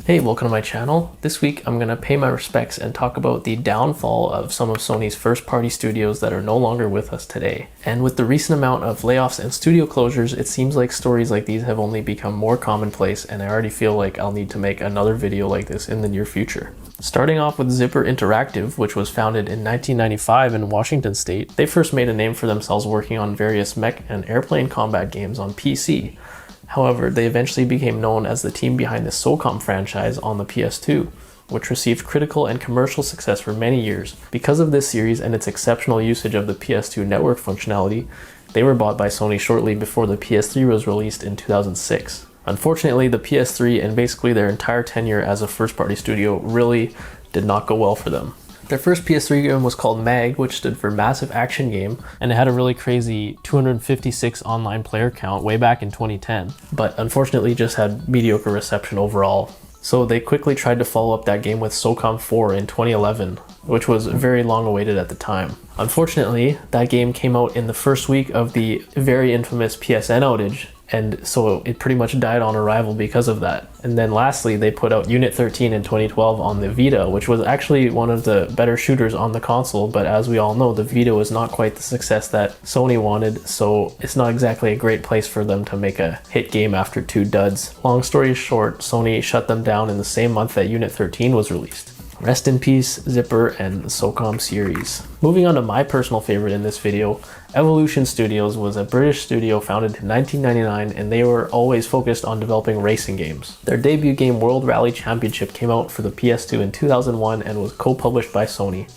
Hey, welcome to my channel. This week I'm going to pay my respects and talk about the downfall of some of Sony's first-party studios that are no longer with us today. And with the recent amount of layoffs and studio closures, it seems like stories like these have only become more commonplace, and I already feel like I'll need to make another video like this in the near future. Starting off with Zipper Interactive, which was founded in 1995 in Washington State, they first made a name for themselves working on various mech and airplane combat games on PC. However, they eventually became known as the team behind the SOCOM franchise on the PS2, which received critical and commercial success for many years. Because of this series and its exceptional usage of the PS2 network functionality, they were bought by Sony shortly before the PS3 was released in 2006. Unfortunately, the PS3 and basically their entire tenure as a first-party studio really did not go well for them. Their first PS3 game was called MAG, which stood for Massive Action Game, and it had a really crazy 256 online player count way back in 2010, but unfortunately just had mediocre reception overall. So they quickly tried to follow up that game with SOCOM 4 in 2011, which was very long awaited at the time. Unfortunately, that game came out in the first week of the very infamous PSN outage, and so it pretty much died on arrival because of that. And then lastly, they put out Unit 13 in 2012 on the Vita, which was actually one of the better shooters on the console, but as we all know, the Vita was not quite the success that Sony wanted, so it's not exactly a great place for them to make a hit game after two duds. Long story short, Sony shut them down in the same month that Unit 13 was released. Rest in peace, Zipper and the SOCOM series. Moving on to my personal favorite in this video, Evolution Studios was a British studio founded in 1999, and they were always focused on developing racing games. Their debut game World Rally Championship came out for the PS2 in 2001 and was co-published by Sony.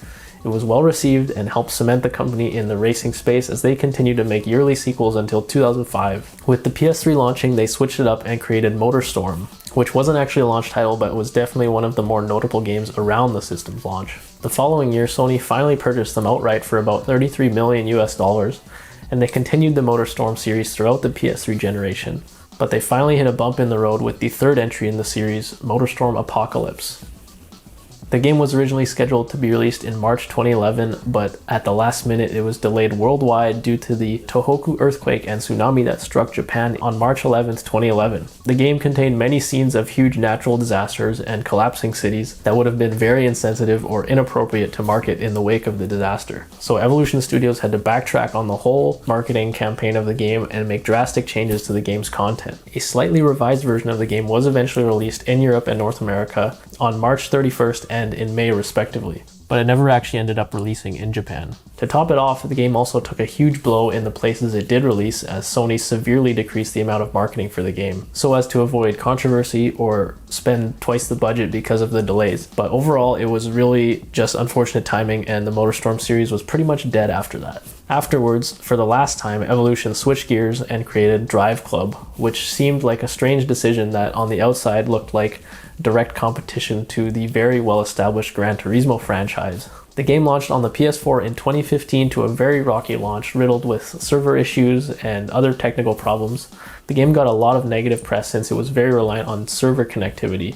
It was well received and helped cement the company in the racing space as they continued to make yearly sequels until 2005. With the PS3 launching, they switched it up and created MotorStorm, which wasn't actually a launch title but was definitely one of the more notable games around the system's launch. The following year, Sony finally purchased them outright for about $33 million US, and they continued the MotorStorm series throughout the PS3 generation. But they finally hit a bump in the road with the third entry in the series, MotorStorm Apocalypse. The game was originally scheduled to be released in March 2011, but at the last minute it was delayed worldwide due to the Tohoku earthquake and tsunami that struck Japan on March 11, 2011. The game contained many scenes of huge natural disasters and collapsing cities that would have been very insensitive or inappropriate to market in the wake of the disaster. So Evolution Studios had to backtrack on the whole marketing campaign of the game and make drastic changes to the game's content. A slightly revised version of the game was eventually released in Europe and North America on March 31st and in May respectively, but it never actually ended up releasing in Japan. To top it off, the game also took a huge blow in the places it did release, as Sony severely decreased the amount of marketing for the game, so as to avoid controversy or spend twice the budget because of the delays. But overall, it was really just unfortunate timing, and the MotorStorm series was pretty much dead after that. Afterwards, for the last time, Evolution switched gears and created Drive Club, which seemed like a strange decision that on the outside looked like direct competition to the very well-established Gran Turismo franchise. The game launched on the PS4 in 2015 to a very rocky launch, riddled with server issues and other technical problems. The game got a lot of negative press since it was very reliant on server connectivity,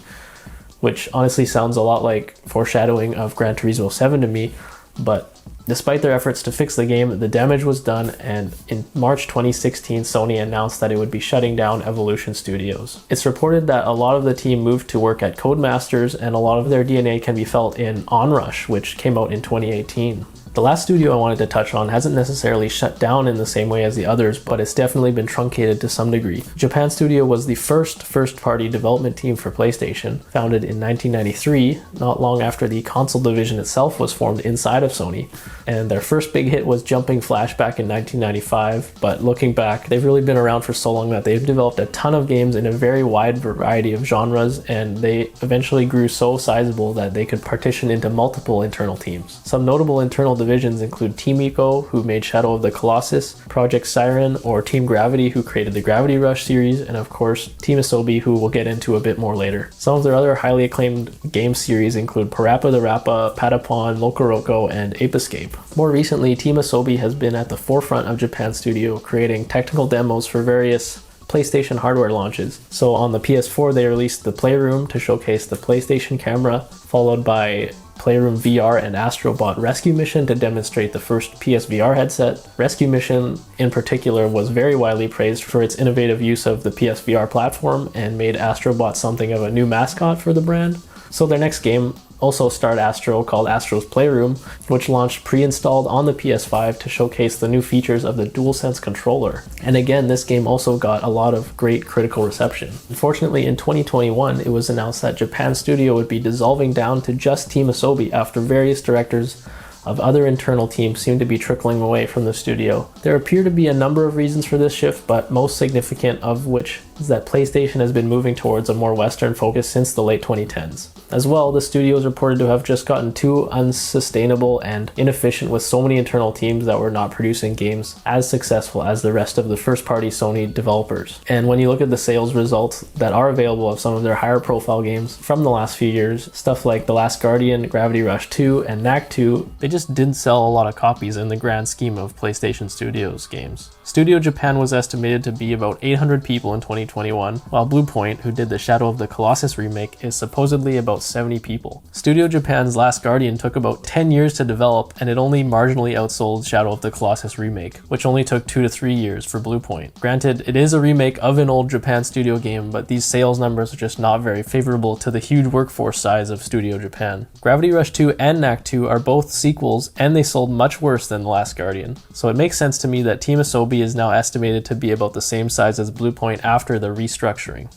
which honestly sounds a lot like foreshadowing of Gran Turismo 7 to me, but despite their efforts to fix the game, the damage was done, and in March 2016, Sony announced that it would be shutting down Evolution Studios. It's reported that a lot of the team moved to work at Codemasters, and a lot of their DNA can be felt in Onrush, which came out in 2018. The last studio I wanted to touch on hasn't necessarily shut down in the same way as the others, but it's definitely been truncated to some degree. Japan Studio was the first-party development team for PlayStation, founded in 1993, not long after the console division itself was formed inside of Sony. And their first big hit was Jumping Flash back in 1995, but looking back, they've really been around for so long that they've developed a ton of games in a very wide variety of genres, and they eventually grew so sizable that they could partition into multiple internal teams. Some notable internal divisions include Team Eco, who made Shadow of the Colossus, Project Siren, or Team Gravity, who created the Gravity Rush series, and of course Team Asobi, who we'll get into a bit more later. Some of their other highly acclaimed game series include Parappa the Rappa, Patapon, Locoroco, and Ape Escape. More recently, Team Asobi has been at the forefront of Japan Studio, creating technical demos for various PlayStation hardware launches. So on the PS4, they released the Playroom to showcase the PlayStation camera, followed by Playroom VR and Astrobot Rescue Mission to demonstrate the first PSVR headset. Rescue Mission in particular was very widely praised for its innovative use of the PSVR platform and made Astrobot something of a new mascot for the brand. So their next game also starred Astro, called Astro's Playroom, which launched pre-installed on the PS5 to showcase the new features of the DualSense controller. And again, this game also got a lot of great critical reception. Unfortunately, in 2021, it was announced that Japan Studio would be dissolving down to just Team Asobi after various directors of other internal teams seem to be trickling away from the studio. There appear to be a number of reasons for this shift, but most significant of which is that PlayStation has been moving towards a more Western focus since the late 2010s. As well, the studio is reported to have just gotten too unsustainable and inefficient with so many internal teams that were not producing games as successful as the rest of the first-party Sony developers. And when you look at the sales results that are available of some of their higher profile games from the last few years, stuff like The Last Guardian, Gravity Rush 2, and Knack 2, they just didn't sell a lot of copies in the grand scheme of PlayStation Studios games. Studio Japan was estimated to be about 800 people in 2021, while Bluepoint, who did the Shadow of the Colossus remake, is supposedly about 70 people. Studio Japan's Last Guardian took about 10 years to develop, and it only marginally outsold Shadow of the Colossus remake, which only took 2 to 3 years for Bluepoint. Granted, it is a remake of an old Japan Studio game, but these sales numbers are just not very favorable to the huge workforce size of Studio Japan. Gravity Rush 2 and Knack 2 are both sequels, and they sold much worse than The Last Guardian. So it makes sense to me that Team Asobi is now estimated to be about the same size as Bluepoint after the restructuring.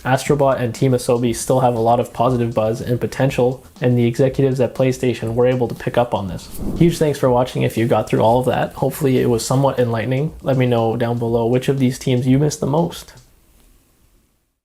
Astrobot and Team Asobi still have a lot of positive buzz and potential, and the executives at PlayStation were able to pick up on this. Huge thanks for watching if you got through all of that. Hopefully it was somewhat enlightening. Let me know down below which of these teams you missed the most.